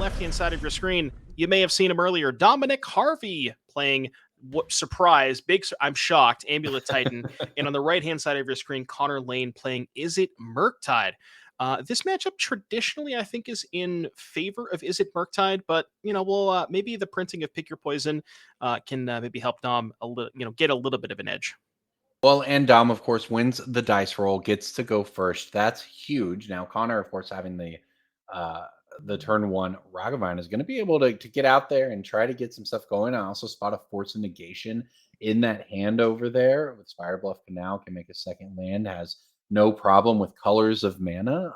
left-hand side of your screen, you may have seen him earlier. Dominic Harvey playing, what surprise, I'm shocked, Amulet Titan. And on the right-hand side of your screen, Connor Laehn playing Is It Murktide. This matchup traditionally, I think, is in favor of Is It Murktide, but we'll maybe the printing of Pick Your Poison can maybe help Dom a little, get a little bit of an edge. Well, and Dom, of course, wins the dice roll, gets to go first. That's huge. Now, Connor, of course, having the turn one Ragavine is going to be able to get out there and try to get some stuff going. I also spot a Force of Negation in that hand over there with Spire Bluff Canal, can make a second land, has no problem with Colors of Mana.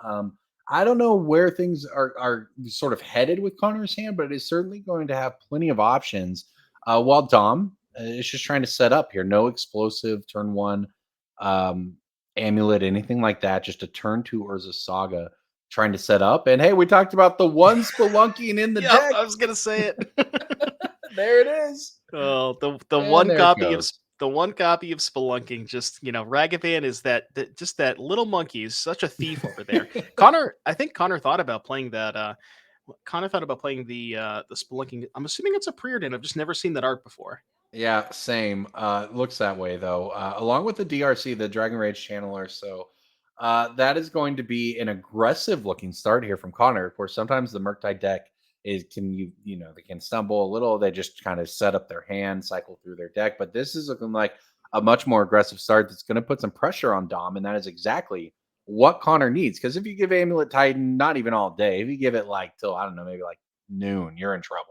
I don't know where things are sort of headed with Connor's hand, but it is certainly going to have plenty of options. While Dom is just trying to set up here, no explosive turn one amulet, anything like that, just a turn two Urza Saga trying to set up. And hey, we talked about the one Spelunking in the deck. I was gonna say it. There it is. Oh, the one copy of Spelunking, just Ragavan is that just that little monkey is such a thief over there. I think Connor thought about playing that. Connor thought about playing the Spelunking. I'm assuming it's a preordain. I've just never seen that art before. Yeah, same. Looks that way though. Along with the DRC, the Dragon Rage Channeler. So that is going to be an aggressive looking start here from Connor. Of course, sometimes the Murktide deck they can stumble a little. They just kind of set up their hand, cycle through their deck. But this is looking like a much more aggressive start that's going to put some pressure on Dom, and that is exactly what Connor needs. Because if you give Amulet Titan not even all day, if you give it like till I don't know, maybe like noon, you're in trouble.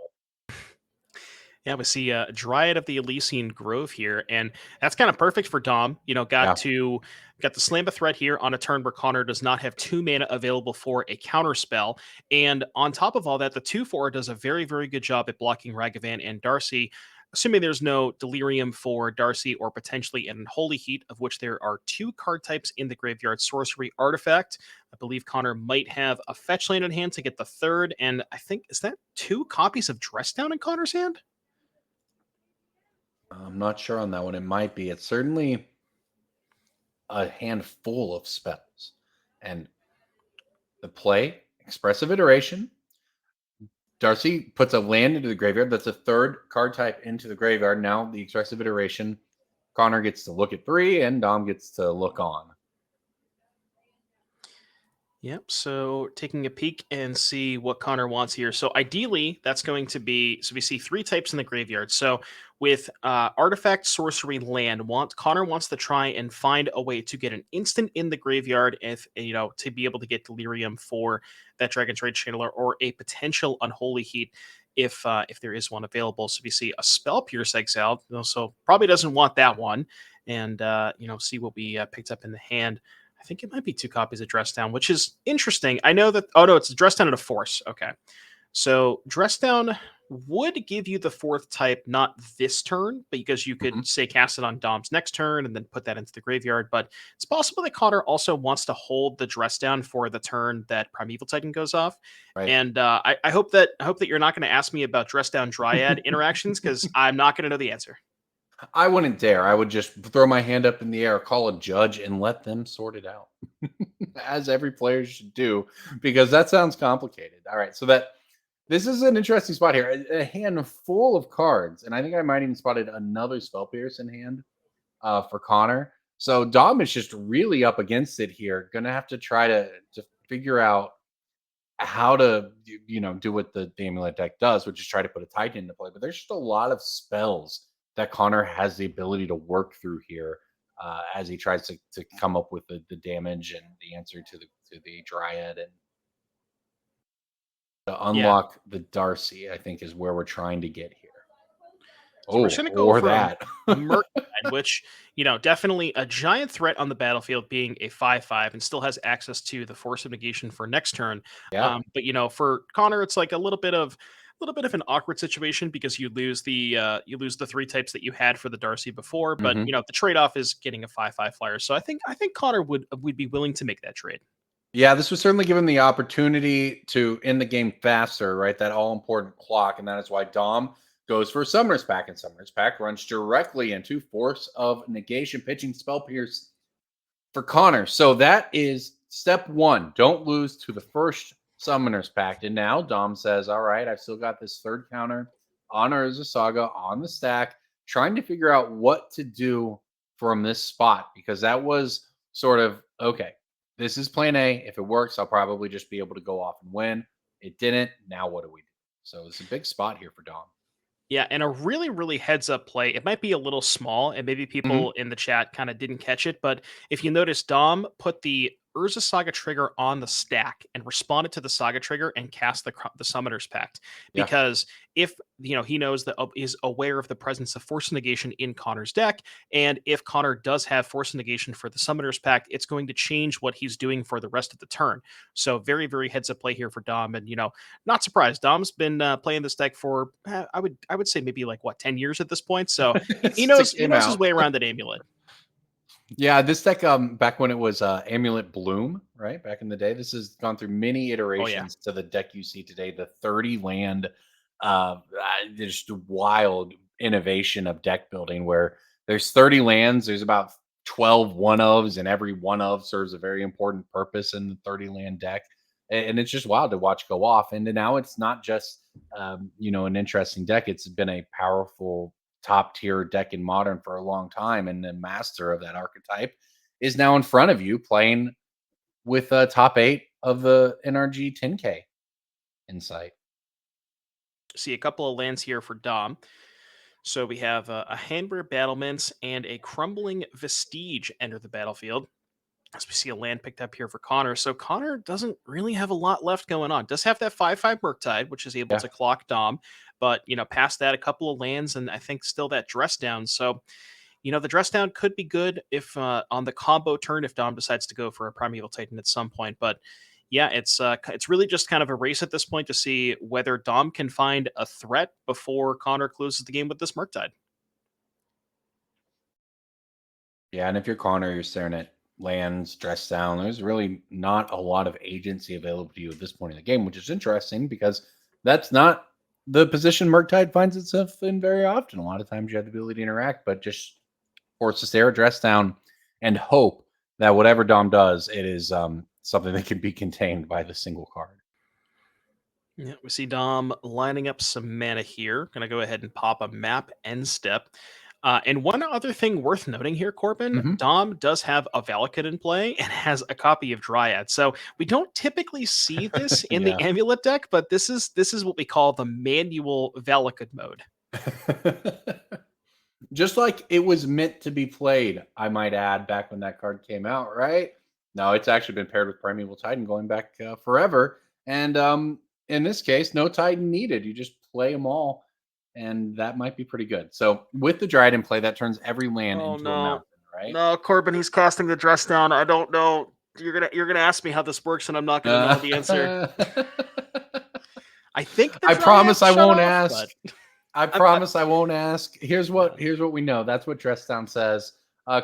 Yeah, we see a Dryad of the Ilysian Grove here, and that's kind of perfect for Dom. Got the Slam a Threat here on a turn where Connor does not have 2 mana available for a counter spell. And on top of all that, the 2/4 does a very, very good job at blocking Ragavan and Darcy, assuming there's no Delirium for Darcy or potentially an Unholy Heat, of which there are 2 card types in the graveyard. Sorcery Artifact. I believe Connor might have a fetch land in hand to get the third, and I think, is that 2 copies of Dress Down in Connor's hand? I'm not sure on that one. It might be. It's certainly a handful of spells. And the play, Expressive Iteration. Darcy puts a land into the graveyard. That's a third card type into the graveyard. Now the Expressive Iteration. Connor gets to look at 3, and Dom gets to look on. Yep, so taking a peek and see what Connor wants here. So ideally, that's going to be, so we see 3 types in the graveyard. So with Artifact, Sorcery, Land, Connor wants to try and find a way to get an instant in the graveyard, if to be able to get Delirium for that Dragon's Rage Channeler, or a potential Unholy Heat if there is one available. So we see a Spell Pierce exiled, so probably doesn't want that one, and see what we picked up in the hand. I think it might be 2 copies of Dress Down, which is interesting. I know that, oh no, it's Dress Down and a Force. Okay. So Dress Down would give you the 4th type, not this turn, because you could say cast it on Dom's next turn and then put that into the graveyard. But it's possible that Connor also wants to hold the Dress Down for the turn that Primeval Titan goes off. Right. And I hope that you're not going to ask me about Dress Down Dryad interactions, because I'm not going to know the answer. I wouldn't dare. I would just throw my hand up in the air, call a judge, and let them sort it out, as every player should do, because that sounds complicated. All right, so this is an interesting spot here. A hand full of cards, and I think I might even spotted another Spell Pierce in hand for Connor. So Dom is just really up against it here. Going to have to try to figure out how to do what the Amulet deck does, which is try to put a Titan into play. But there's just a lot of spells that Connor has the ability to work through here as he tries to come up with the damage and the answer to the Dryad, and to unlock the Darcy, I think, is where we're trying to get here. So we're going to go for that Murktide, which definitely a giant threat on the battlefield, being a 5/5 and still has access to the Force of Negation for next turn. Yeah. But for Connor, it's like a little bit of an awkward situation, because you lose the 3 types that you had for the Darcy before, but the trade-off is getting a 5/5 flyer. So I think Connor would be willing to make that trade. Yeah, this would certainly give him the opportunity to end the game faster, right? That all-important clock, and that is why Dom goes for Summoner's Pact, and Summoner's Pact runs directly into Force of Negation, pitching Spell Pierce for Connor. So that is step 1. Don't lose to the first Summoner's Pact. And now Dom says, all right, I've still got this third counter on Urza Saga on the stack, trying to figure out what to do from this spot because that was sort of okay. This is plan A. If it works, I'll probably just be able to go off and win. It didn't. Now what do we do? So it's a big spot here for Dom. Yeah, and a really, really heads up play. It might be a little small, and maybe Hmm. people in the chat kind of didn't catch it, but if you notice, Dom put the Urza Saga trigger on the stack and responded to the Saga trigger and cast the Summoner's Pact. Yeah. Because if he knows that is aware of the presence of Force Negation in Connor's deck, and if Connor does have Force Negation for the Summoner's Pact, it's going to change what he's doing for the rest of the turn. So very, very heads up play here for Dom, and not surprised. Dom's been playing this deck for I would say maybe like what 10 years at this point. So he Since knows it he came knows his out. way around that amulet. Yeah, this deck, back when it was Amulet Bloom, right? Back in the day, this has gone through many Oh yeah, iterations to the deck you see today. The 30 land, just wild innovation of deck building where there's 30 lands, there's about 12 one ofs, and every one of serves a very important purpose in the 30 land deck. And it's just wild to watch go off. And now it's not just, an interesting deck, it's been a powerful top tier deck in modern for a long time, and the master of that archetype is now in front of you playing with a top 8 of the NRG 10K insight. see a couple of lands here for Dom. So we have a Hanweir Battlements and a Crumbling Vestige enter the battlefield. As we see a land picked up here for Connor. So Connor doesn't really have a lot left going on. Does have that 5/5 Murktide, which is able Yeah. to clock Dom, but past that a couple of lands and I think still that dress down. So the dress down could be good if on the combo turn if Dom decides to go for a Primeval Titan at some point. But yeah, it's really just kind of a race at this point to see whether Dom can find a threat before Connor closes the game with this Murktide. Yeah, and if you're Connor, you're staring at lands, dress down. There's really not a lot of agency available to you at this point in the game, which is interesting because that's not the position Murktide finds itself in very often. A lot of times you have the ability to interact, but just forced to stare at dress down and hope that whatever Dom does, it is something that can be contained by the single card. Yeah, we see Dom lining up some mana here. Gonna go ahead and pop a map end step. And one other thing worth noting here, Corbin, Hmm. Dom does have a Valakut in play and has a copy of Dryad. So we don't typically see this in the Yeah. Amulet deck, but this is what we call the manual Valakut mode. Just like it was meant to be played, I might add, back when that card came out, right? No, it's actually been paired with Primeval Titan going back forever. And in this case, no Titan needed. You just play them all, and that might be pretty good. So with the Dryad in play, that turns every land Oh into a no. mountain, right? No, Corbin, he's casting the dress down. I don't know. You're gonna ask me how this works, and I'm not gonna know the answer. Uh, I think the I promise Dryad's I shut won't off, ask. but I I promise I won't ask. no. Here's what we know. That's what Dress Down says.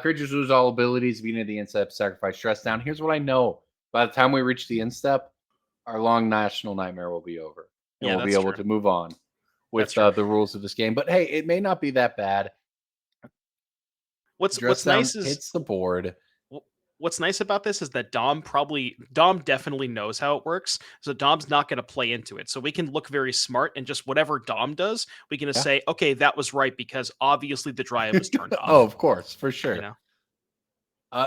Creatures lose all abilities via the instep, sacrifice Dress Down. Here's what I know. By the time we reach the instep, our long national nightmare will be over, and Yeah, we'll be that's able true. to move on That's with true. the rules of this game. But hey, it may not be that bad. What's Dress what's Down nice is hits the board. wh- what's nice about this is that Dom definitely knows how it works. So Dom's not going to play into it. So we can look very smart and just whatever Dom does, we can just Yeah. say, okay, that was right because obviously the Dryad was turned Oh, off. of course, for You sure. know.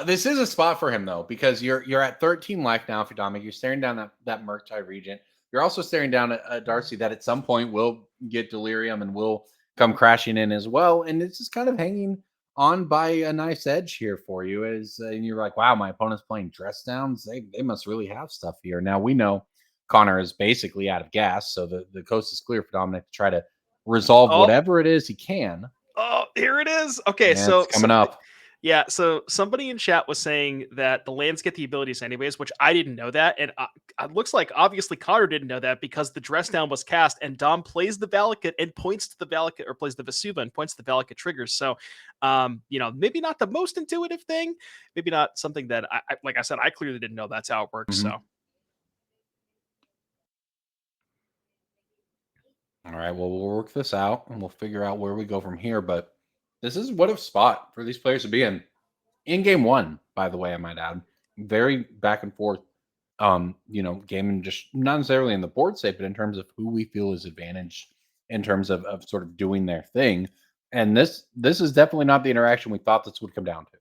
This is a spot for him though, because you're at 13 life now for Dominic. You're staring down that Murktide Regent. You're also staring down at Darcy that at some point will get delirium and will come crashing in as well. And it's just kind of hanging on by a nice edge here for you. As and you're like, wow, my opponent's playing dress downs. They must really have stuff here. Now we know Connor is basically out of gas, so the coast is clear for Dominic to try to resolve Oh, whatever it is he can. oh, here it is. Okay, And it's so coming up. yeah, so somebody in chat was saying that the lands get the abilities anyways, which I didn't know that, and it looks like obviously Connor didn't know that because the dress down was cast, and Dom plays the Valakut and points to the Valakut, or plays the Vesuva and points to the Valakut triggers. So, maybe not the most intuitive thing, maybe not something that like I said, I clearly didn't know that's how it works. Mhm. So, All right, well, we'll work this out and we'll figure out where we go from here. But this is what a spot for these players to be in. In game one, by the way, I might add, very back and forth. game, and just not necessarily in the board state, but in terms of who we feel is advantaged in terms of sort of doing their thing. And this is definitely not the interaction we thought this would come down to.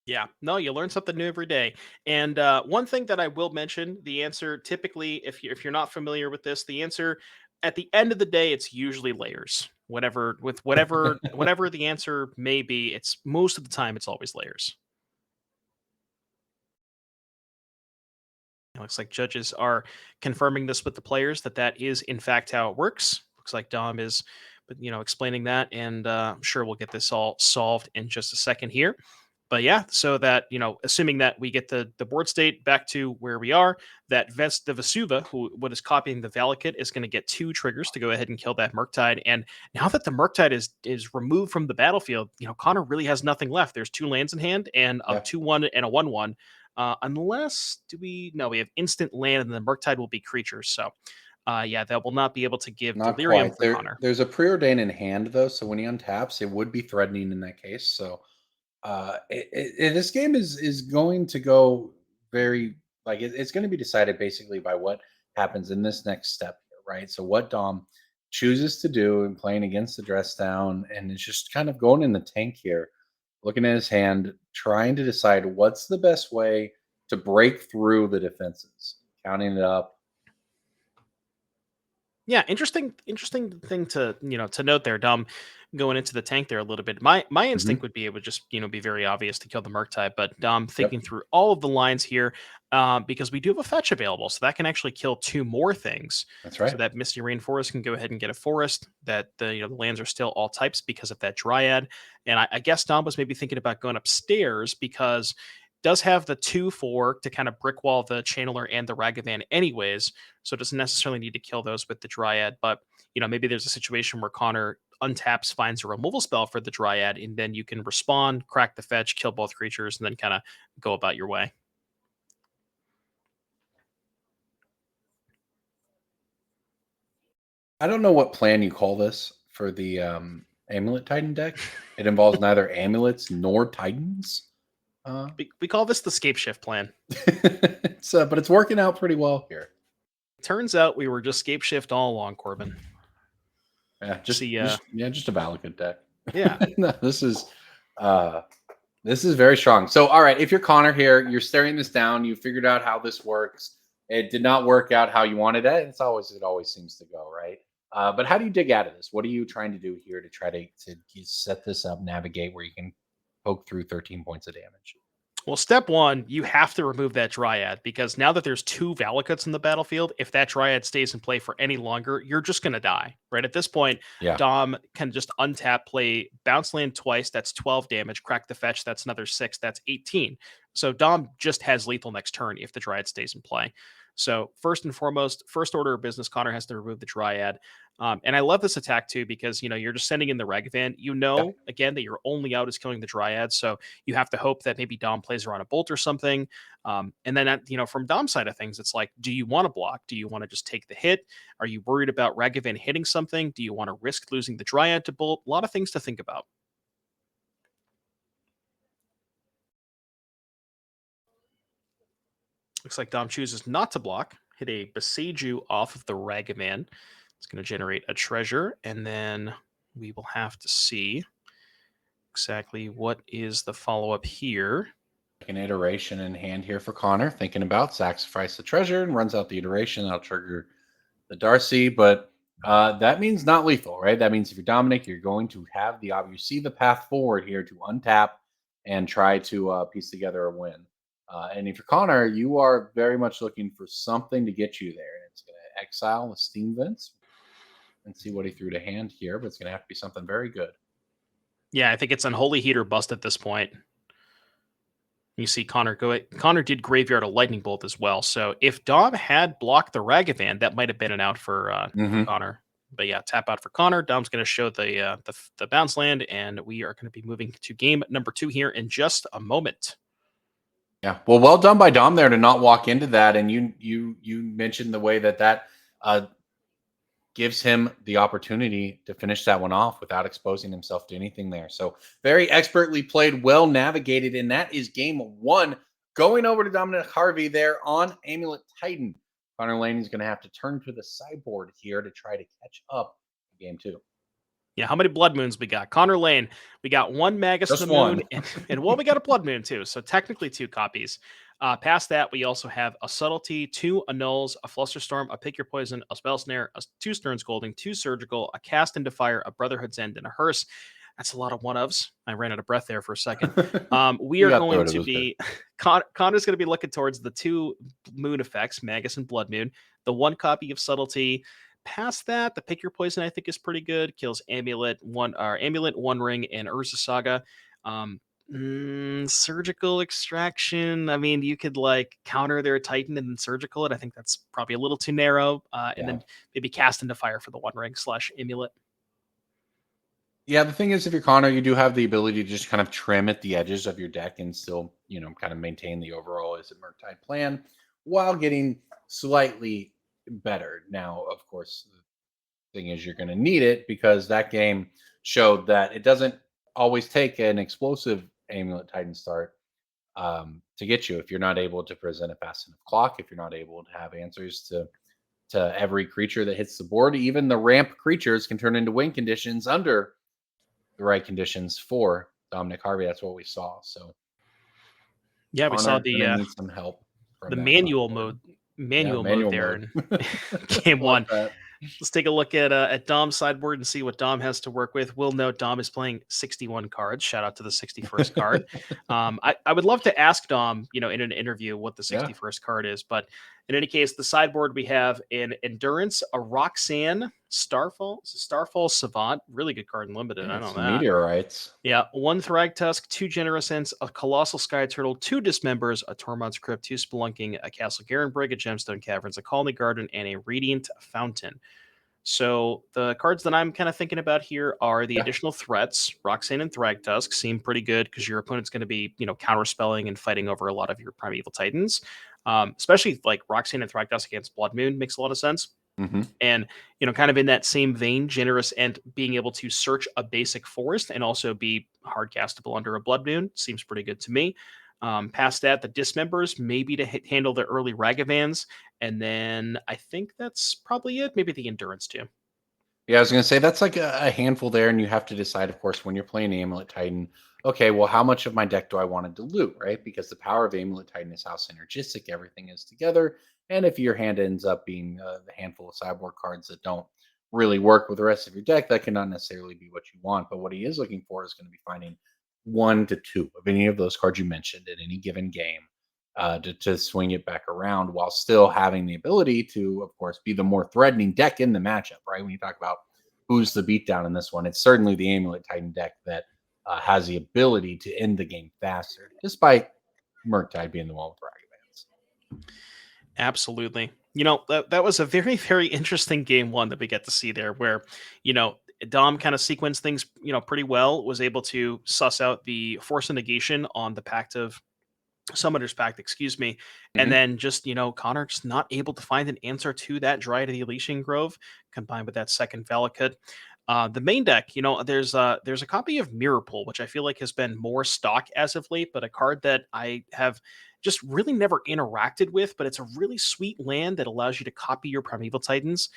Yeah, no, you learn something new every day. And one thing that I will mention, the answer typically, if you're not familiar with this, the answer at the end of the day, it's usually layers. Whatever the answer may be, it's most of the time it's always layers. It looks like judges are confirming this with the players that that is in fact how it works. Looks like Dom is, but explaining that, and I'm sure we'll get this all solved in just a second here. But yeah, so that assuming that we get the board state back to where we are, that the Vesuva, who what is copying the Valakut, is going to get 2 triggers to go ahead and kill that Murktide. And now that the Murktide is removed from the battlefield, Connor really has nothing left. There's 2 lands in hand and a Yeah. 2/1 and a 1/1. Unless we have instant land and the Murktide will be creatures. So yeah, that will not be able to give Not delirium quite. for Connor. There's a preordain in hand though, so when he untaps, it would be threatening in that case. So this game is going to go very like it's going to be decided basically by what happens in this next step here, right? So what Dom chooses to do and playing against the dress down, and it's just kind of going in the tank here, looking at his hand, trying to decide what's the best way to break through the defenses, counting it up. Yeah, interesting thing to to note there, Dom, going into the tank there a little bit. My instinct Mhm. would be it would just be very obvious to kill the Murktide, but Dom Yep, thinking through all of the lines here, because we do have a fetch available, so that can actually kill 2 more things. that's So right. that Misty Rainforest can go ahead and get a forest. That the lands are still all types because of that Dryad, and I guess Dom was maybe thinking about going upstairs because does have the 2/4 to kind of brick wall the Channeler and the Ragavan anyways, so it doesn't necessarily need to kill those with the Dryad. But maybe there's a situation where Connor untaps, finds a removal spell for the Dryad, and then you can respawn, crack the fetch, kill both creatures, and then kind of go about your way. I don't know what plan you call this for the Amulet Titan deck. It involves neither amulets nor titans. Uh, We call this the scape shift plan. but it's working out pretty well here. Turns out we were just scape shift all along, Corbin. Yeah, See, just a Valakut deck. yeah, No, this is very strong. So, all right, if you're Connor here, you're staring this down. You figured out how this works. It did not work out how you wanted it. It always seems to go right. But how do you dig out of this? What are you trying to do here to try to set this up, navigate where you can poke through 13 points of damage? well, step one, you have to remove that Dryad because now that there's 2 Valakuts in the battlefield, if that Dryad stays in play for any longer, you're just going to die. Right at this point, Yeah. Dom can just untap, play bounce land twice. That's 12 damage. Crack the fetch. That's another 6. That's 18. So Dom just has lethal next turn if the Dryad stays in play. So first and foremost, first order of business, Connor has to remove the Dryad. And I love this attack too because you're just sending in the Ragavan. Yeah. Again that your only out is killing the Dryad. So you have to hope that maybe Dom plays around a bolt or something. And then, from Dom's side of things, it's like, do you want to block? Do you want to just take the hit? Are you worried about Ragavan hitting something? Do you want to risk losing the Dryad to bolt? A lot of things to think about. Looks like Dom chooses not to block. Hit a Boseiju off of the Ragavan. It's going to generate a treasure, and then we will have to see exactly what is the follow up here. An iteration in hand here for Connor, thinking about sacrifice the treasure and runs out the iteration. That'll trigger the Darcy, but that means not lethal, right? That means if you're Dominic, you're going to have you see the path forward here to untap and try to piece together a win. And if you're Connor, you are very much looking for something to get you there. And it's going to exile the Steam Vents and see what he threw to hand here, but it's going to have to be something very good. Yeah, I think it's Unholy Heat or bust at this point. You see Connor go it. Connor did Graveyard a Lightning Bolt as well. So if Dom had blocked the Ragavan, that might have been an out for Connor. But yeah, tap out for Connor. Dom's going to show the bounce land, and we are going to be moving to game number 2 here in just a moment. Yeah, well done by Dom there to not walk into that. And you mentioned the way that gives him the opportunity to finish that one off without exposing himself to anything there. So very expertly played, well navigated, and that is game 1 going over to Dominic Harvey there on Amulet Titan. Connor Laehn is going to have to turn to the sideboard here to try to catch up in game 2. Yeah, how many Blood Moons we got? Connor Laehn, we got one Magus of Just the Moon, one. and well, we got a Blood Moon too, so technically 2 copies. Past that, we also have a Subtlety, 2 Annuls, a Flusterstorm, a Pick Your Poison, a Spell Snare, 2 Stern Scolding, 2 Surgical, a Cast into Fire, a Brotherhood's End, and a Hearse. That's a lot of one-ofs. I ran out of breath there for a second. We You are got through going it. It to was good. be Connor's going to be looking towards the 2 moon effects, Magus and Blood Moon, the 1 copy of Subtlety. Past that, the Pick Your Poison I think is pretty good. Kills Amulet, One Ring, and Urza Saga. Surgical Extraction. I mean, you could like counter their Titan and then surgical it. I think that's probably a little too narrow. And Yeah. then maybe Cast into Fire for the One Ring / Amulet. Yeah, the thing is, if you're Connor, you do have the ability to just kind of trim at the edges of your deck and still, kind of maintain the overall is it Murktide plan while getting slightly better. Now, of course, the thing is you're going to need it because that game showed that it doesn't always take an explosive Amulet Titan start to get you if you're not able to present a fast enough clock, if you're not able to have answers to every creature that hits the board. Even the ramp creatures can turn into win conditions under the right conditions for Dominic Harvey. That's what we saw. So Yeah, we saw Connor gonna need some help the from that manual sideboard. mode Yeah, manual mode manual there mode. in game Love 1. that. Let's take a look at Dom's sideboard and see what Dom has to work with. We'll note Dom is playing 61 cards. Shout out to the 61st card. I would love to ask Dom, in an interview what the Yeah. 61st card is, but in any case, the sideboard we have an Endurance, a Roxanne, Starfall Savant, really good card in Limited. I know Some that. meteorites. Yeah, 1 Thragtusk, 2 Generous Ents, a Colossal Skyturtle, 2 Dismembers, a Tormod's Crypt, 2 Spelunking, a Castle Garenbrig, a Gemstone Caverns, a Khalni Garden, and a Radiant Fountain. So the cards that I'm kind of thinking about here are the Yeah. additional threats. Roxanne and Thragtusk seem pretty good because your opponent's going to be, counterspelling and fighting over a lot of your Primeval Titans. Especially like Roxanne and Thragtusk against Blood Moon makes a lot of sense. hmm And, kind of in that same vein, Generous Ent being able to search a basic forest and also be hard castable under a Blood Moon seems pretty good to me. Past that, the Dismembers, maybe to handle the early Ragavans. And then I think that's probably it. Maybe the Endurance too. Yeah, I was gonna say that's like a handful there, and you have to decide, of course, when you're playing Amulet Titan. Okay, well, how much of my deck do I want to dilute, right? Because the power of Amulet Titan is how synergistic everything is together. And if your hand ends up being the handful of sideboard cards that don't really work with the rest of your deck, that cannot necessarily be what you want. But what he is looking for is going to be finding 1 to 2 of any of those cards you mentioned at any given game to swing it back around while still having the ability to, of course, be the more threatening deck in the matchup, right? When you talk about who's the beatdown in this one, it's certainly the Amulet Titan deck that has the ability to end the game faster, despite Murktide being the one with Ragavans. Absolutely. That was a very, very interesting game 1 that we get to see there where, Dom kind of sequenced things, pretty well, was able to suss out the force of negation on the Summoner's Pact, excuse me. And hmm then just, Connor just not able to find an answer to that Dryad of the Ilysian Grove combined with that second Valakut. The main deck, there's a copy of Mirrorpool, which I feel like has been more stock as of late, but a card that I have just really never interacted with, but it's a really sweet land that allows you to copy your Primeval Titans.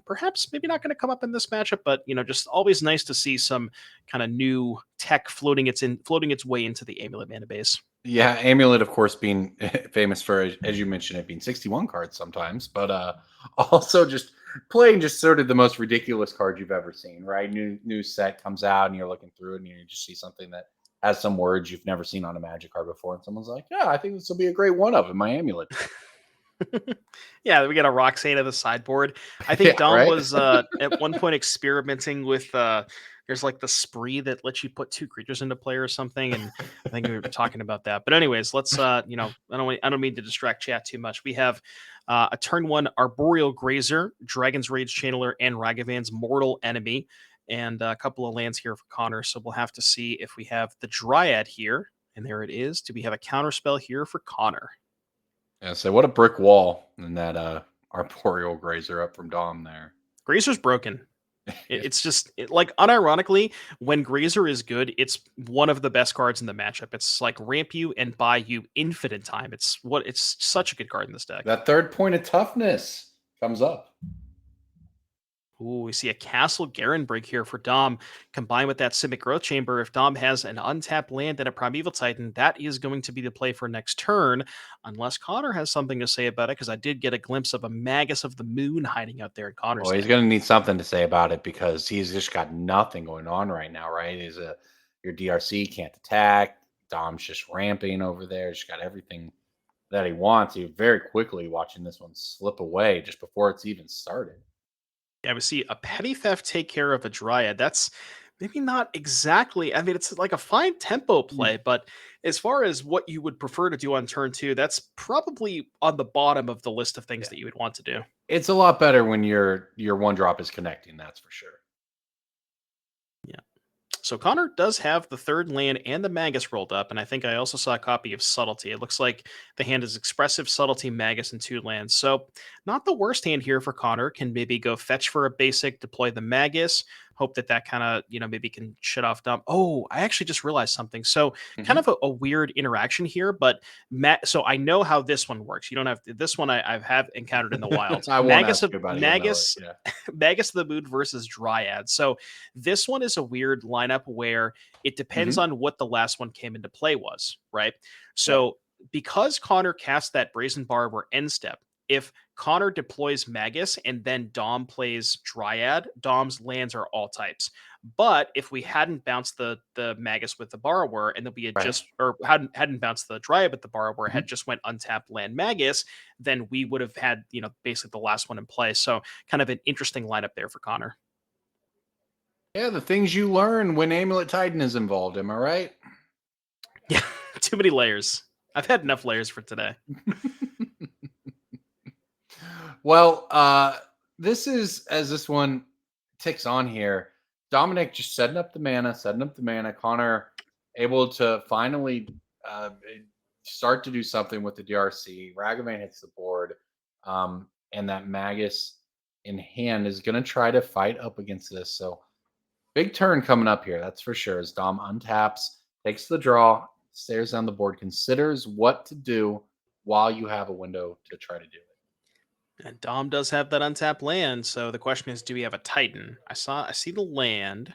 Perhaps maybe not going to come up in this matchup, but just always nice to see some kind of new tech floating its way into the Amulet mana base. Yeah, Amulet, of course, being famous for, as you mentioned, it being 61 cards sometimes, but also just playing just sort of the most ridiculous card you've ever seen, right? New set comes out and you're looking through it and you just see something that has some words you've never seen on a Magic card before, and someone's like, "Yeah, I think this will be a great one of in my Amulet deck." Yeah, we got a Roxanne of the sideboard. I think Yeah, Dom right. was at one point experimenting with there's like the spree that lets you put 2 creatures into play or something, and I think we were talking about that. But anyways, let's I don't mean to distract chat too much. We have a turn 1 Arboreal Grazer, Dragon's Rage Channeler, and Ragavan's Mortal Enemy, and a couple of lands here for Connor. So we'll have to see if we have the Dryad here, and there it is. Do we have a counter spell here for Connor? Yeah, so what a brick wall in that Arboreal Grazer up from Dom there. Grazer's broken. It's just like unironically, when Grazer is good, it's one of the best cards in the matchup. It's like ramp you and buy you infinite time. It's such a good card in this deck. That third point of toughness comes up. Ooh, we see a Castle Garenbrig here for Dom, combined with that Simic Growth Chamber. If Dom has an untapped land and a Primeval Titan, that is going to be the play for next turn, unless Connor has something to say about it, because I did get a glimpse of a Magus of the Moon hiding out there in Connor's Well, he's hand. going to need something to say about it because he's just got nothing going on right now, right? Your DRC can't attack. Dom's just ramping over there. He's got everything that he wants. He very quickly watching this one slip away just before it's even started. Yeah, we see a Petty Theft take care of a Dryad. That's maybe not exactly, I mean, it's like a fine tempo Mm. play, but as far as what you would prefer to do on turn two, that's probably on the bottom of the list of things Yeah. that you would want to do. It's a lot better when your one drop is connecting, that's for sure. Yeah. So Connor does have the third land and the Magus rolled up, and I think I also saw a copy of Subtlety. It looks like the hand is Expressive, Subtlety, Magus, and two lands. So not the worst hand here for Connor. Can maybe go fetch for a basic, deploy the Magus, hope that that kind of, maybe can shut off Dom. Oh, I actually just realized something. So kind Mhm. of a weird interaction here, but so I know how this one works. You don't have this one I have encountered in the wild. I won't Magus ask of you about it. You'll know it. Magus Yeah. Magus of the Moon versus Dryad. So this one is a weird lineup where it depends Mhm. on what the last one came into play was, right? Yeah. So because Connor cast that Brazen Barber end step, if Connor deploys Magus and then Dom plays Dryad, Dom's lands are all types. But if we hadn't bounced the Magus with the Borrower, and then we had Right. just or hadn't bounced the Dryad with the Borrower, Mhm. had just went untapped land Magus, then we would have had basically the last one in play. So kind of an interesting lineup there for Connor. Yeah, the things you learn when Amulet Titan is involved, am I right? Yeah, too many layers. I've had enough layers for today. Well, this is as this one ticks on here. Dominic just setting up the mana. Connor able to finally start to do something with the DRC. Ragavan hits the board, and that Magus in hand is going to try to fight up against this. So big turn coming up here, that's for sure. As Dom untaps, takes the draw, stares down the board, considers what to do while you have a window to try to do it. And Dom does have that untapped land, so the question is, do we have a Titan? I see the land.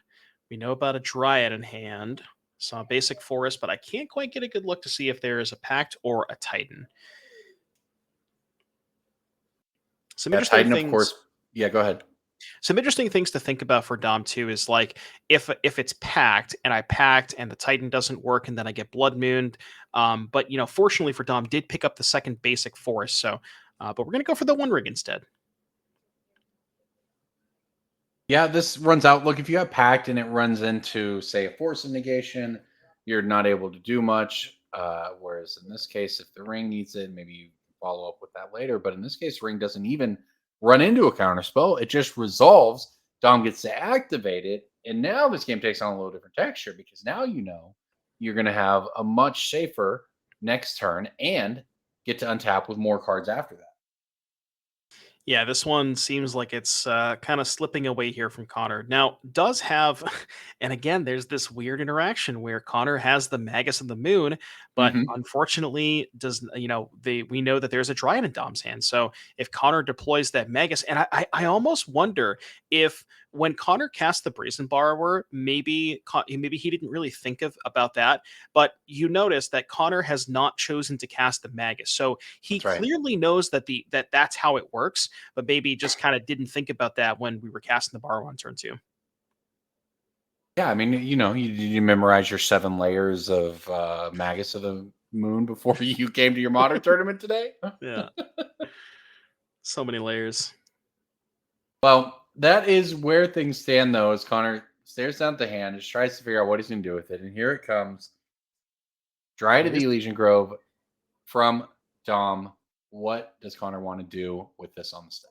We know about a Dryad in hand. Saw a basic forest, but I can't quite get a good look to see if there is a Pact or a Titan. Some Yeah, interesting Titan, of things. course. Yeah, go ahead. Some interesting things to think about for Dom too is like if it's Pact and I Pact and the Titan doesn't work and then I get Blood Moon. But fortunately for Dom, did pick up the second basic forest. So, but we're gonna go for the One Ring instead. Yeah, this runs out. Look, if you have Pact and it runs into, say, a Force of Negation, you're not able to do much. Whereas in this case, if the ring needs it, maybe you follow up with that later. But in this case, ring doesn't even run into a counter spell. It just resolves. Dom gets to activate it. And now this game takes on a little different texture because now you know you're going to have a much safer next turn and get to untap with more cards after that. Yeah, this one seems like it's kind of slipping away here from Connor. Now, does have, and again, there's this weird interaction where Connor has the Magus of the Moon, but Hmm. unfortunately, does we know that there's a Dryad in Dom's hand. So if Connor deploys that Magus, and I almost wonder if when Connor cast the Brazen Borrower, maybe he didn't really think about that, but you notice that Connor has not chosen to cast the Magus, so he That's right. clearly knows that's how it works, but maybe just kind of didn't think about that when we were casting the bar on turn two. Yeah, I mean, you memorize your 7 layers of Magus of the Moon before you came to your modern tournament today? Yeah, so many layers. Well, that is where things stand, though, as Connor stares down at the hand, just tries to figure out what he's going to do with it. And here it comes. Dryad of the Here's Elysian Grove from Dom. What does Connor want to do with this on the stack?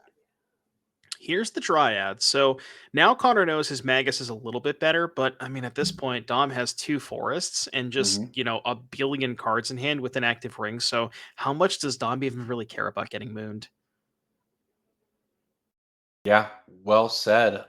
here's the Dryad. So now Connor knows his Magus is a little bit better, but I mean, at this point, Dom has two forests and just, Hmm. a billion cards in hand with an active ring. So how much does Dom even really care about getting mooned? Yeah, well said.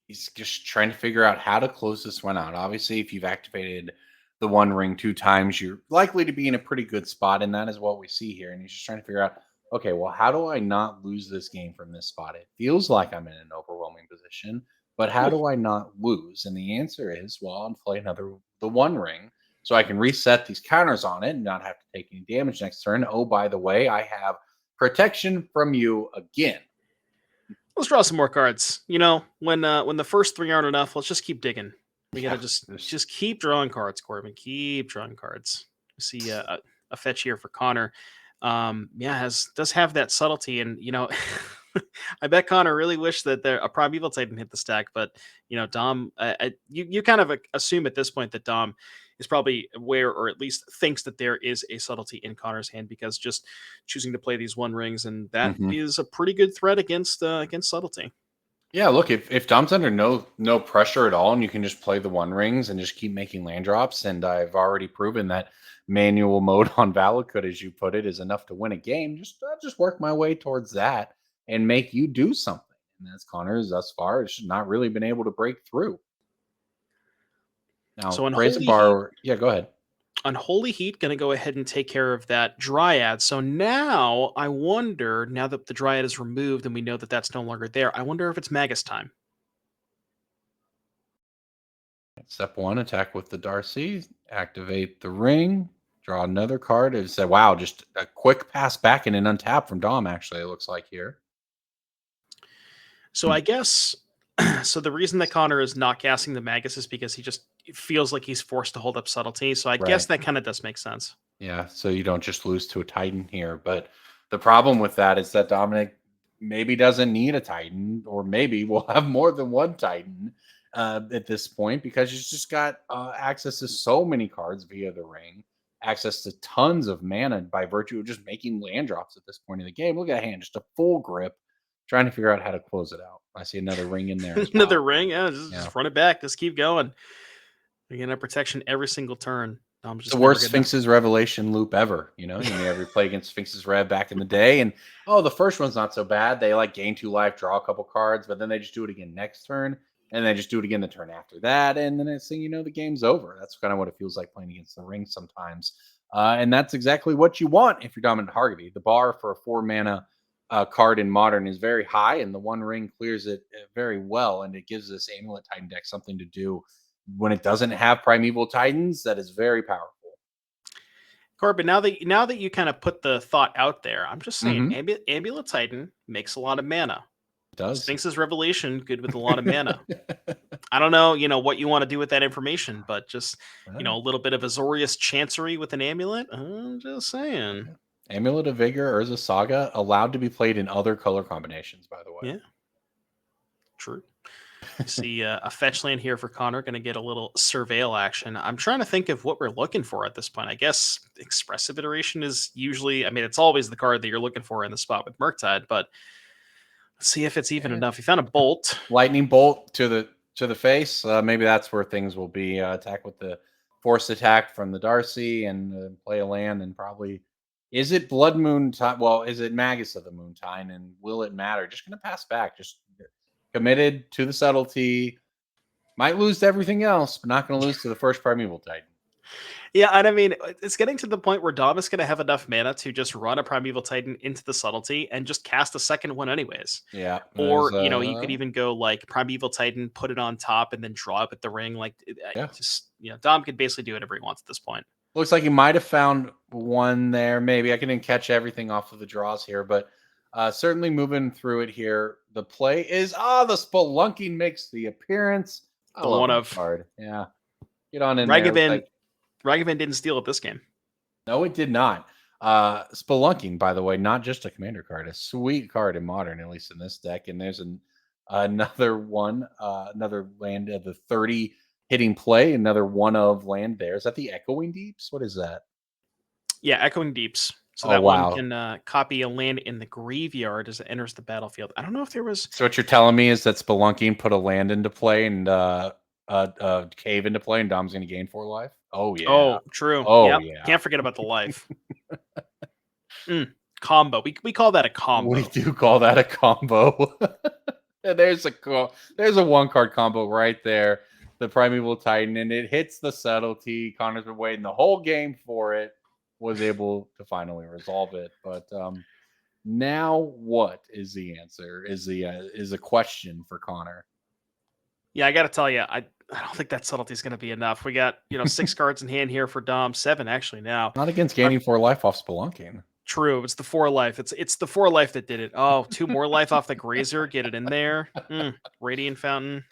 He's just trying to figure out how to close this one out. Obviously, if you've activated the one ring 2 times, you're likely to be in a pretty good spot, and that is what we see here. And he's just trying to figure out, okay, well, how do I not lose this game from this spot? It feels like I'm in an overwhelming position, but how do I not lose? And the answer is, well, I'll play the one ring, so I can reset these counters on it and not have to take any damage next turn. Oh, by the way, I have protection from you again. Let's draw some more cards. You know, when the first three aren't enough, let's just keep digging. We gotta Yeah, just there's just keep drawing cards, Corbin. Keep drawing cards. We see a fetch here for Connor. Yeah, does have that subtlety, and I bet Connor really wished that a Primeval Titan hit the stack, but Dom, you kind of assume at this point that Dom is probably aware, or at least thinks that there is a subtlety in Connor's hand, because just choosing to play these one rings, and that Mhm. is a pretty good threat against subtlety. Yeah, look, if Dom's under no pressure at all, and you can just play the one rings and just keep making land drops, and I've already proven that manual mode on Valakut, as you put it, is enough to win a game. Just work my way towards that and make you do something. And that's Connor's thus far has not really been able to break through. So Now, Praise Bar, yeah, go ahead. Unholy Heat going to go ahead and take care of that Dryad. So now I wonder, now that the Dryad is removed and we know that that's no longer there, I wonder if it's Magus time. Step one, attack with the Darcy, activate the ring, draw another card. It said, wow, just a quick pass back and an untap from Dom, actually, it looks like here. So I guess so the reason that Connor is not casting the Magus is because he just feels like he's forced to hold up subtlety. So I guess Right. that kind of does make sense. Yeah, so you don't just lose to a Titan here. But the problem with that is that Dominic maybe doesn't need a Titan, or maybe we'll have more than one Titan at this point, because he's just got access to so many cards via the ring, access to tons of mana by virtue of just making land drops at this point in the game. Look at that hand, just a full grip, trying to figure out how to close it out. I see another ring in there as Another well. ring, yeah, just, Yeah. just run it back. Just keep going. You're gonna have protection every single turn. I'm The just never worst gonna. Sphinx's Revelation loop ever. You may ever play against Sphinx's Rev back in the day, and oh, the first one's not so bad. They like gain 2 life, draw a couple cards, but then they just do it again next turn, and they just do it again the turn after that, and the next thing you know, the game's over. That's kind of what it feels like playing against the ring sometimes, and that's exactly what you want if you're Dominic Harvey. The bar for a 4 mana card in Modern is very high, and the One Ring clears it very well, and it gives this Amulet Titan deck something to do when it doesn't have Primeval Titans. That is very powerful. Corbin, now that you kind of put the thought out there, I'm just saying, Mhm. Amulet Titan makes a lot of mana. It does. Sphinx's Revelation, good with a lot of mana. I don't know, what you want to do with that information, but just Right. a little bit of Azorius Chancery with an amulet. I'm just saying, Yeah. Amulet of Vigor, Urza Saga, allowed to be played in other color combinations, by the way. yeah, true. You see a fetch land here for Connor, going to get a little surveil action. I'm trying to think of what we're looking for at this point. I guess expressive iteration is usually, I mean, it's always the card that you're looking for in the spot with Murktide, but let's see if it's even Eh, enough. He found a bolt. Lightning bolt to the face. Maybe that's where things will be. Attack with the forced attack from the Darcy, and play a land, and probably is it Blood Moon time? Well, is it Magus of the Moon Time? And will it matter? Just gonna pass back. Just committed to the subtlety. Might lose to everything else, but not gonna lose to the first Primeval Titan. Yeah, and I mean, it's getting to the point where Dom is going to have enough mana to just run a Primeval Titan into the subtlety and just cast a second one anyways. Yeah, there's Or, you could even go like Primeval Titan, put it on top, and then draw it with the ring. Like, yeah. just, Dom could basically do whatever he wants at this point. Looks like he might have found one there. Maybe I couldn't catch everything off of the draws here, but certainly moving through it here. The play is the Spelunking makes the appearance. I The love one that of card. Yeah, get on in there. Looks Ragavan. like Ragavan didn't steal it this game. no, it did not. Spelunking, by the way, not just a commander card, a sweet card in Modern, at least in this deck. And there's another one, another land of the 30 hitting play, another one of land there. Is that the Echoing Deeps? What is that? Yeah, Echoing Deeps. So Oh that one wow. can copy a land in the graveyard as it enters the battlefield. I don't know if there was. So what you're telling me is that Spelunking put a land into play and a cave into play, and Dom's going to gain 4 life. Oh yeah. Oh, true. Oh Yep. yeah. Can't forget about the life. Mm. combo. We call that a combo. We do call that a combo. And there's a 1-card combo right there. The Primeval Titan, and it hits the subtlety. Connor's been waiting the whole game for it. Was able to finally resolve it. But now what is the answer? Is a question for Connor. Yeah, I got to tell you, I don't think that subtlety is going to be enough. We got 6 cards in hand here for Dom, 7 actually now. Not against gaining 4 life off Spelunking. True, it's the 4 life. It's the 4 life that did it. Oh, 2 more life off the Grazer, get it in there. Radiant Fountain,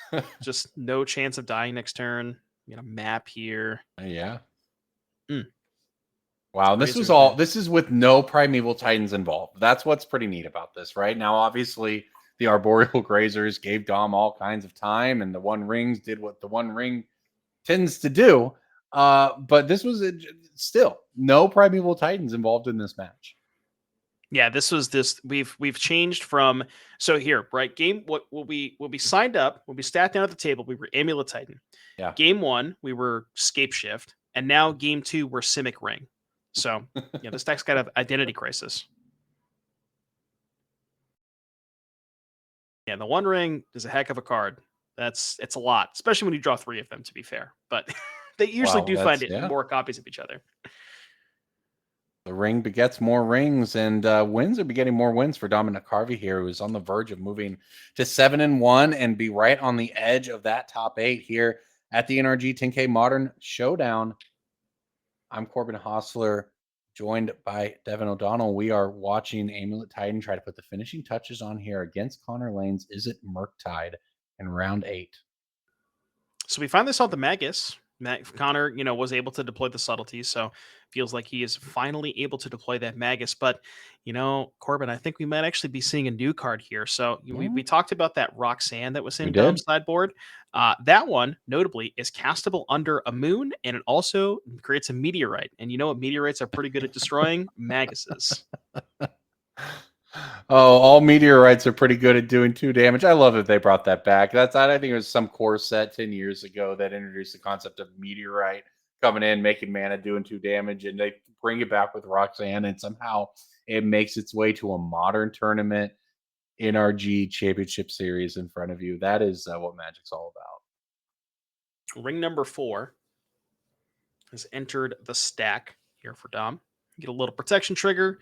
just no chance of dying next turn. Map here. Yeah. Mm. Wow, this is with no Primeval Titans involved. That's what's pretty neat about this, right? Now, obviously, the Arboreal Grazers gave Dom all kinds of time, and the One Rings did what the One Ring tends to do. But this was still no Primeval Titans involved in this match. Yeah, we've changed from here, right? Game what we signed up, when we sat down at the table, we were Amulet Titan. Yeah. Game 1, we were Scape Shift, and now game 2, we're Simic Ring. So this deck's got an identity crisis. Yeah, the One Ring is a heck of a card. It's a lot, especially when you draw 3 of them, to be fair. But they usually do find it more copies of each other. The ring begets more rings, and wins are begetting more wins for Dominic Harvey here, who is on the verge of moving to 7-1 and be right on the edge of that top 8 here at the NRG 10K Modern Showdown. I'm Corbin Hostler, joined by Devin O'Donnell. We are watching Amulet Titan try to put the finishing touches on here against Connor Lane's Is It Murktide in round 8. So we finally saw the Magus. Connor, was able to deploy the subtlety, so feels like he is finally able to deploy that Magus. But, Corbin, I think we might actually be seeing a new card here. So we talked about that Roxanne that was in Dom's sideboard. That one, notably, is castable under a moon, and it also creates a meteorite. And you know what meteorites are pretty good at destroying? Maguses. Oh, all meteorites are pretty good at doing 2 damage. I love that they brought that back. I think it was some core set 10 years ago that introduced the concept of meteorite coming in, making mana, doing 2 damage, and they bring it back with Roxanne, and somehow it makes its way to a modern tournament, NRG Championship Series in front of you. That is what Magic's all about. Ring number 4 has entered the stack here for Dom. Get a little protection trigger.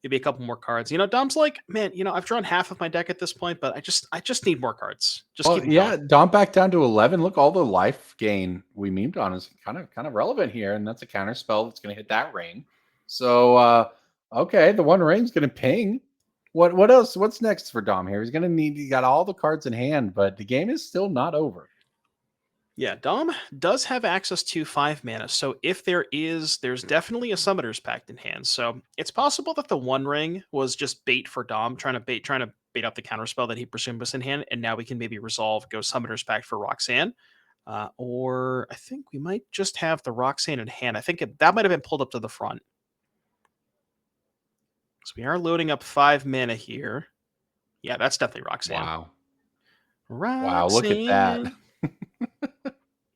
Maybe a couple more cards. Dom's like, man, I've drawn half of my deck at this point, but I just need more cards. Dom back down to 11. Look, all the life gain we memed on is kind of relevant here, and that's a counter spell that's going to hit that ring. So, okay, the One Ring's going to ping. What else? What's next for Dom here? He got all the cards in hand, but the game is still not over. Yeah, Dom does have access to 5 mana, so if there's definitely a Summoner's Pact in hand. So it's possible that the One Ring was just bait for Dom, trying to bait out the counterspell that he presumed was in hand, and now we can maybe go Summoner's Pact for Roxanne. Or I think we might just have the Roxanne in hand. I think that might have been pulled up to the front. So we are loading up 5 mana here. Yeah, that's definitely Roxanne. Wow. Roxanne. Wow, look at that.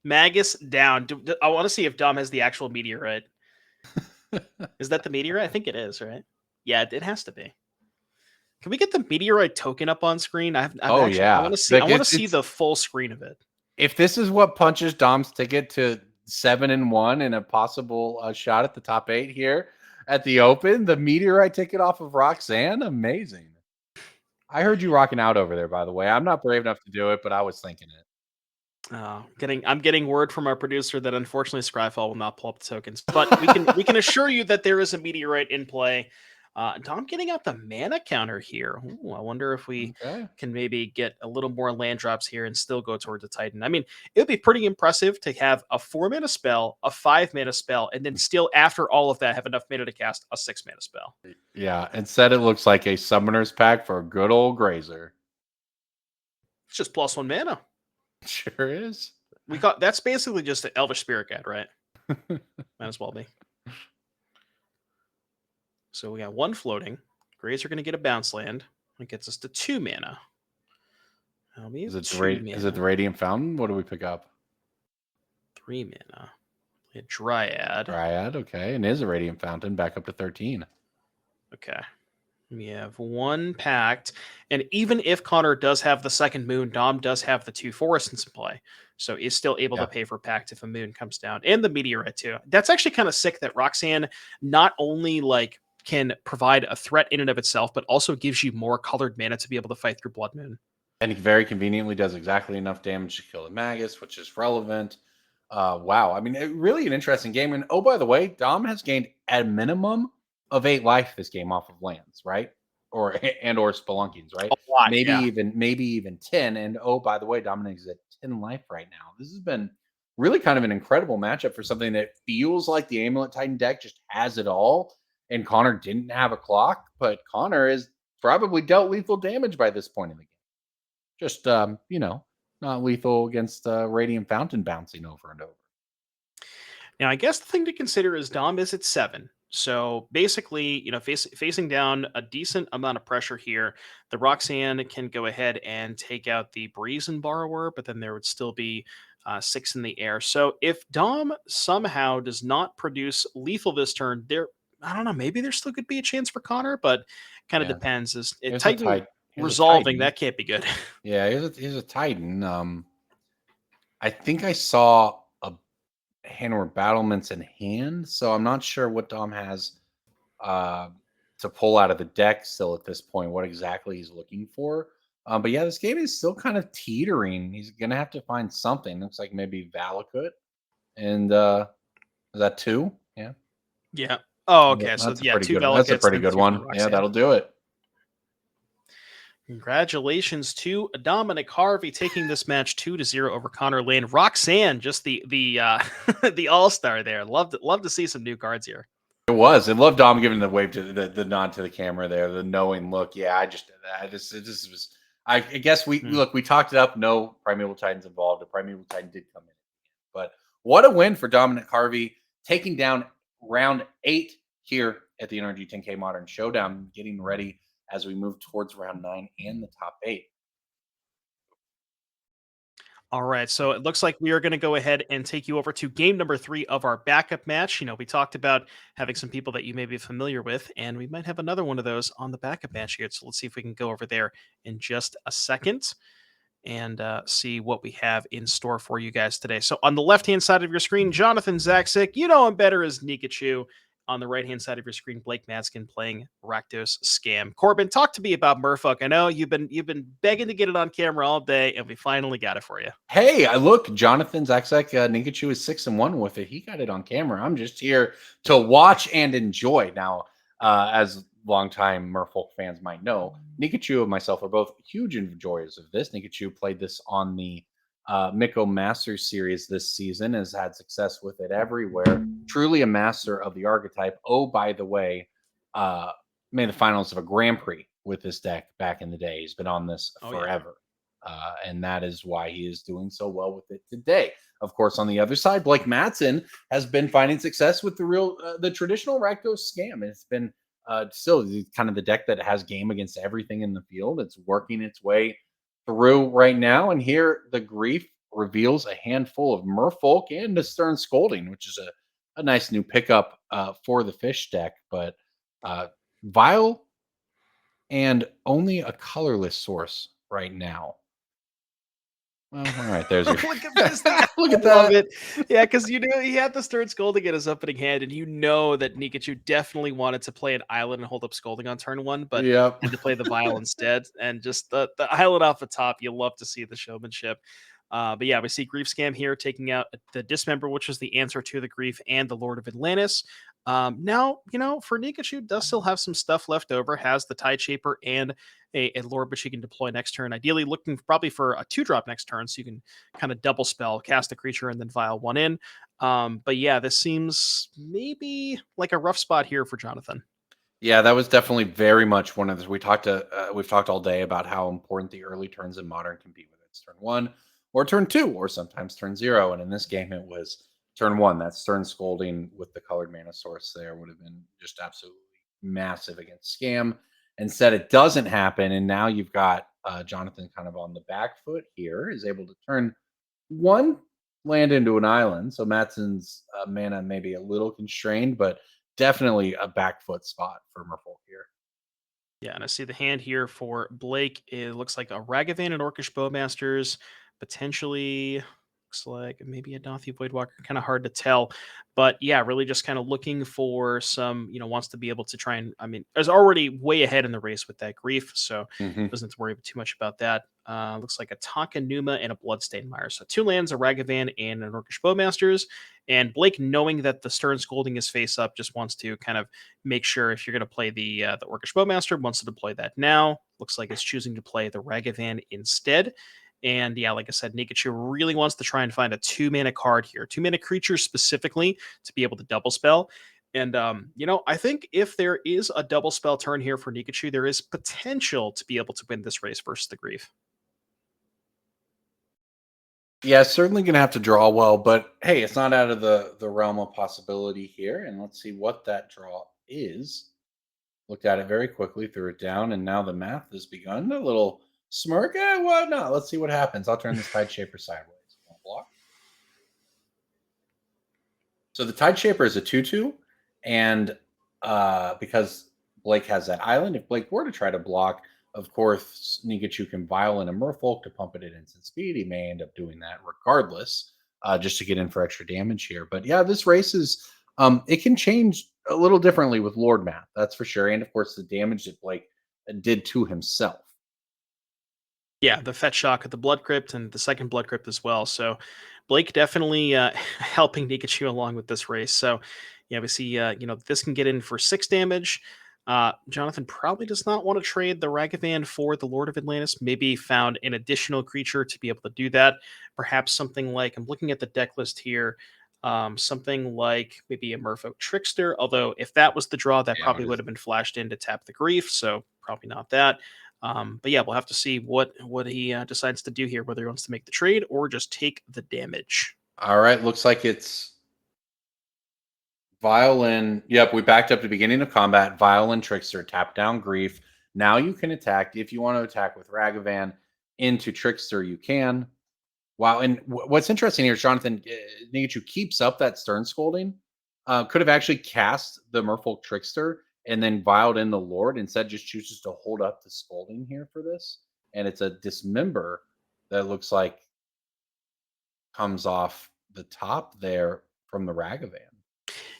Magus down. I want to see if Dom has the actual meteorite. Is that the meteorite? I think it is, right? Yeah, it has to be. Can we get the meteorite token up on screen? I want to see the full screen of it. If this is what punches Dom's ticket to 7-1 and a possible shot at the top 8 here at the Open, the meteorite ticket off of Roxanne, amazing. I heard you rocking out over there, by the way. I'm not brave enough to do it, but I was thinking it. I'm getting word from our producer that unfortunately Scryfall will not pull up the tokens, but we can assure you that there is a meteorite in play. Dom getting out the mana counter here. Ooh, I wonder if we can maybe get a little more land drops here and still go towards the Titan. I mean, it would be pretty impressive to have a 4 mana spell, a 5 mana spell, and then still after all of that have enough mana to cast a 6 mana spell. Yeah, instead it looks like a Summoner's Pact for a good old Grazer. It's just +1 mana. Sure is. That's basically just an Elvish Spirit Guide, right? Might as well be. So we got 1 floating. Grays are going to get a bounce land. It gets us to 2 mana. Is it the Radiant Fountain? What do we pick up? 3 mana. A Dryad. Okay. And is a Radiant Fountain back up to 13. Okay. We have one Pact, and even if Connor does have the second moon, Dom does have the two forests in play, so is still able to Yeah. pay for Pact if a moon comes down, and the meteorite too. That's actually kind of sick that Roxanne not only like can provide a threat in and of itself, but also gives you more colored mana to be able to fight through Blood Moon. And he very conveniently does exactly enough damage to kill the Magus, which is relevant. Wow. I mean, really an interesting game. And oh, by the way, Dom has gained a minimum of 8 life this game off of lands, right? Or and or spelunkings, right? A lot, Maybe yeah. even 10. And oh, by the way, Dominic is at 10 life right now. This has been really kind of an incredible matchup for something that feels like the Amulet Titan deck just has it all. And Connor didn't have a clock, but Connor has probably dealt lethal damage by this point in the game. Just, not lethal against Radiant Fountain bouncing over and over. Now, I guess the thing to consider is Dom is at 7. So basically, facing down a decent amount of pressure here, the Roxanne can go ahead and take out the Brazen Borrower, but then there would still be 6 in the air. So if Dom somehow does not produce lethal this turn, I don't know, maybe there still could be a chance for Connor, but kind of Yeah. depends. Here's a Titan tight here's a resolving, Titan. that can't be good. Yeah, here's a Titan. I think I saw a Hanweir Battlements in hand, so I'm not sure what Dom has uh, to pull out of the deck still at this point, what exactly he's looking for. But yeah, this game is still kind of teetering. He's gonna have to find something. Looks like maybe Valakut. And is that two? Yeah. Yeah. Oh, Yeah, okay. So that's a yeah, pretty two good one. That's a Velikits, pretty then good two for the one. Yeah, Roxanne. that'll do it. Congratulations to Dominic Harvey taking this match 2-0 over Connor Laehn. Roxanne, just the the all star there. Love to see some new cards here. It was. I love Dom giving the wave to the nod to the camera there, the knowing look. Yeah, I just did that. This was. I guess we Hmm. look. We talked it up. No Primeval Titans involved. The Primeval Titan did come in, but what a win for Dominic Harvey, taking down round 8 here at the NRG 10K Modern Showdown, getting ready as we move towards round 9 and the top 8. All right, so it looks like we are going to go ahead and take you over to game number 3 of our backup match. We talked about having some people that you may be familiar with, and we might have another one of those on the backup match here. So let's see if we can go over there in just a second and see what we have in store for you guys today. So on the left-hand side of your screen, Jonathan Zaksic, you know him better as Nikachu. On the right-hand side of your screen, Blake Madskin playing Rakdos Scam. Corbin, talk to me about Murfolk. I know you've been begging to get it on camera all day, and we finally got it for you. Hey, I look, Jonathan Zakzak Nikachu is 6-1 with it. He got it on camera. I'm just here to watch and enjoy. Now, as longtime Merfolk fans might know, Nikachu and myself are both huge enjoyers of this. Nikachu played this on the Miko Masters series this season, has had success with it everywhere. Truly a master of the archetype. Oh, by the way, uh, made the finals of a Grand Prix with this deck back in the day. He's been on this Oh yeah. forever. And that is why he is doing so well with it today. Of course, on the other side, Blake Madsen has been finding success with the traditional Rakdos scam. It's been still kind of the deck that has game against everything in the field. It's working its way through right now. And here, the grief reveals a handful of Merfolk and a Stern Scolding, which is a nice new pickup for the fish deck. But Vile and only a colorless source right now. Well, all right. There's your Look at this. I look at love that. it. Yeah, because he had the Stern Scolding in his opening hand, and you know that Nikachu definitely wanted to play an island and hold up Scolding on turn 1, but Yep. had to play the Vial instead. And just the island off the top, you love to see the showmanship. But yeah, we see Grief Scam here taking out the Dismember, which is the answer to the Grief and the Lord of Atlantis. Now, for Nikachu, does still have some stuff left over, has the Tide Shaper and a Lord which he can deploy next turn. Ideally, looking probably for a 2-drop next turn, so you can kind of double spell, cast a creature, and then Vial one in. But yeah, this seems maybe like a rough spot here for Jonathan. Yeah, that was definitely very much one of the we've talked all day about how important the early turns in modern can be, whether it's turn 1 or turn 2 or sometimes turn 0. And in this game, it was turn 1. That Stern Scolding with the colored mana source there would have been just absolutely massive against Scam. Instead, it doesn't happen, and now you've got Jonathan kind of on the back foot here, is able to turn one land into an island. So Matson's mana may be a little constrained, but definitely a back foot spot for Merfolk here. Yeah, and I see the hand here for Blake. It looks like a Ragavan and Orcish Bowmasters, potentially looks like maybe a Dathi Voidwalker. Kind of hard to tell, but yeah, really just kind of looking for some. Wants to be able to try and. I mean, is already way ahead in the race with that grief, so Hmm. doesn't have to worry too much about that. Looks like a Takanuma and a Bloodstained Mire. So two lands, a Ragavan and an Orcish Bowmasters. And Blake, knowing that the Stern Scolding is face up, just wants to kind of make sure if you're going to play the Orcish Bowmaster, wants to deploy that now. Looks like it's choosing to play the Ragavan instead. And yeah, like I said, Nikachu really wants to try and find a 2 mana card here, 2 mana creature specifically to be able to double spell. And I think if there is a double spell turn here for Nikachu, there is potential to be able to win this race versus the Grief. Yeah, certainly going to have to draw well, but hey, it's not out of the realm of possibility here. And let's see what that draw is. Looked at it very quickly, threw it down, and now the math has begun. A little smirk. Why not? Let's see what happens. I'll turn this Tide Shaper sideways. Block. So the Tide Shaper is a 2/2, and because Blake has that island, if Blake were to try to block, of course, Nikachu can Violent a Merfolk to pump it at instant speed. He may end up doing that regardless, just to get in for extra damage here. But yeah, this race is it can change a little differently with Lord Math, that's for sure, and of course the damage that Blake did to himself. Yeah, the Fetch Shock at the Blood Crypt and the second Blood Crypt as well. So Blake definitely helping Nikachu along with this race. So yeah, we see this can get in for 6 damage. Jonathan probably does not want to trade the Ragavan for the Lord of Atlantis. Maybe found an additional creature to be able to do that. Perhaps something like, I'm looking at the deck list here. Something like maybe a Merfolk Trickster. Although if that was the draw, that Yeah, probably it would is. have been flashed in to tap the Grief. So probably not that. But yeah, we'll have to see what he decides to do here, whether he wants to make the trade or just take the damage. All right, looks like it's Violin. Yep, we backed up to beginning of combat. Violin Trickster, tap down Grief. Now you can attack. If you want to attack with Ragavan into Trickster, you can. Wow. And what's interesting here, Jonathan, Nagachu keeps up that Stern Scolding. Could have actually cast the Merfolk Trickster and then viled in the Lord. Instead, just chooses to hold up the Scolding here for this. And it's a Dismember that looks like comes off the top there from the Ragavan.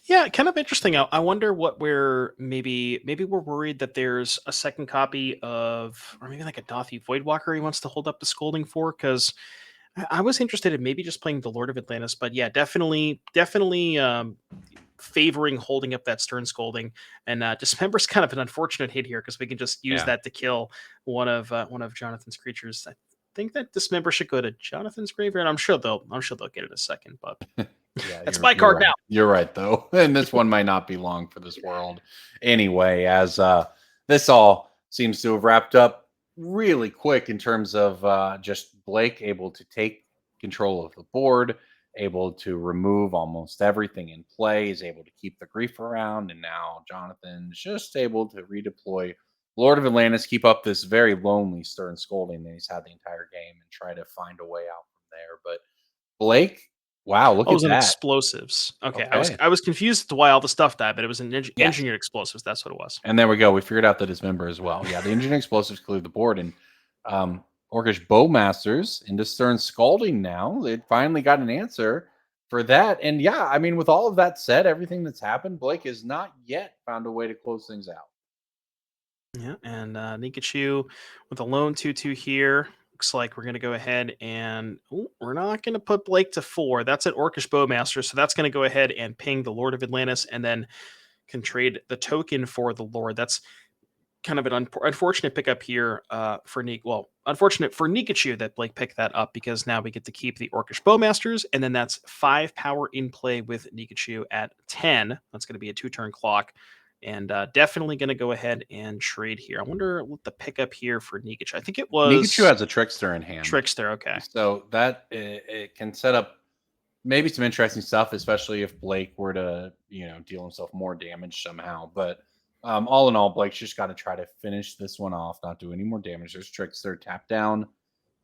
Yeah, kind of interesting. I wonder what maybe we're worried that there's a second copy of, or maybe like a Dathi Voidwalker he wants to hold up the Scolding for, because I was interested in maybe just playing the Lord of Atlantis, but yeah, definitely favoring holding up that Stern Scolding. And Dismember's kind of an unfortunate hit here because we can just use Yeah. that to kill one of Jonathan's creatures. I think that Dismember should go to Jonathan's graveyard. I'm sure they'll get it in a second, but Yeah, that's you're my you're card right. now. You're right though. And this one might not be long for this world. Anyway, as this all seems to have wrapped up really quick in terms of just Blake able to take control of the board, able to remove almost everything in play, is able to keep the grief around, and now Jonathan's just able to redeploy Lord of Atlantis, keep up this very lonely Stern Scolding that he's had the entire game, and try to find a way out from there. But Blake, wow, look Oh, it at was an that. explosives. Okay, I was Okay. I was confused as to why all the stuff died, but it was an Yes. engineered explosives. That's what it was. And there we go. We figured out the dismember as well. Yeah, the engineering explosives cleared the board, and Orcish Bowmasters into Stern Scalding now. They finally got an answer for that. And yeah, I mean, with all of that said, everything that's happened, Blake has not yet found a way to close things out. Yeah, and Nikachu with a lone 2/2 here. Looks like we're gonna go ahead and we're not gonna put Blake to 4. That's an Orcish Bowmaster, so that's gonna go ahead and ping the Lord of Atlantis, and then can trade the token for the Lord. That's kind of an unfortunate pickup here for Nik. Well, unfortunate for Nikachu that Blake picked that up because now we get to keep the Orcish Bowmasters, and then that's 5 power in play with Nikachu at 10. That's going to be a 2-turn clock, and definitely going to go ahead and trade here. I wonder what the pickup here for Nikachu. I think it Nikachu was has a trickster in hand. Trickster. Okay. So that it can set up maybe some interesting stuff, especially if Blake were to, deal himself more damage somehow. But all in all, Blake's just got to try to finish this one off, not do any more damage. There's Trickster, tap down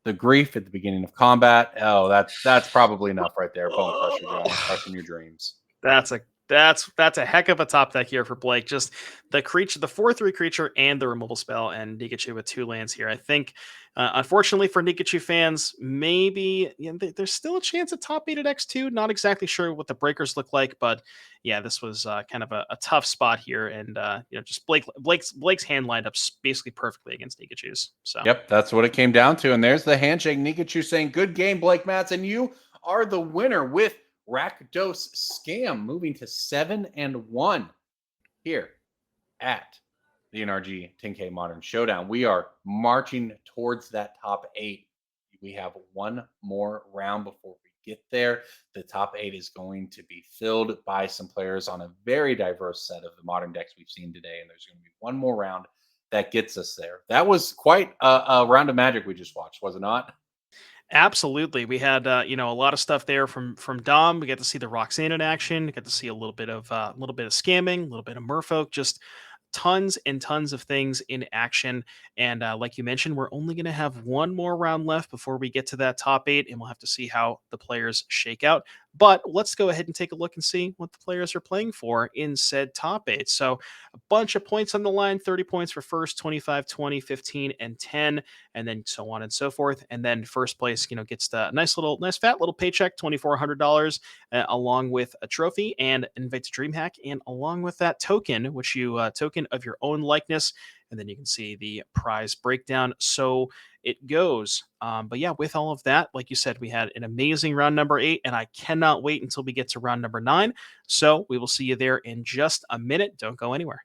the grief at the beginning of combat. Oh, that's probably enough right there. Bone crusher, John, crushing your dreams. That's a That's a heck of a top deck here for Blake. Just the creature, the 4/3 creature, and the removal spell, and Pikachu with 2 lands here. I think, unfortunately for Pikachu fans, maybe there's still a chance at top 8 at X2. Not exactly sure what the breakers look like, but yeah, this was kind of a tough spot here, and just Blake's hand lined up basically perfectly against Pikachu's. So. Yep, that's what it came down to. And there's the handshake. Nikachu saying, "Good game, Blake Matz, and you are the winner with Rakdos Scam, moving to 7-1 here at the NRG 10K Modern Showdown. We are marching towards that top 8. We have one more round before we get there. The top 8 is going to be filled by some players on a very diverse set of the modern decks we've seen today, and there's going to be one more round that gets us there. That was quite a round of magic we just watched, was it not? Absolutely. We had a lot of stuff there from Dom. We got to see the Roxanne in action. We got to see a little bit of scamming, a little bit of Merfolk, just tons and tons of things in action. And like you mentioned, we're only going to have one more round left before we get to that top 8, and we'll have to see how the players shake out. But let's go ahead and take a look and see what the players are playing for in said top 8. So a bunch of points on the line, 30 points for first, 25, 20, 15, and 10, and then so on and so forth. And then first place, gets the nice fat little paycheck, $2,400, along with a trophy and invite to DreamHack, and along with that token, which you token of your own likeness. And then you can see the prize breakdown. So it goes. But yeah, with all of that, like you said, we had an amazing round number 8, and I cannot wait until we get to round number 9. So we will see you there in just a minute. Don't go anywhere.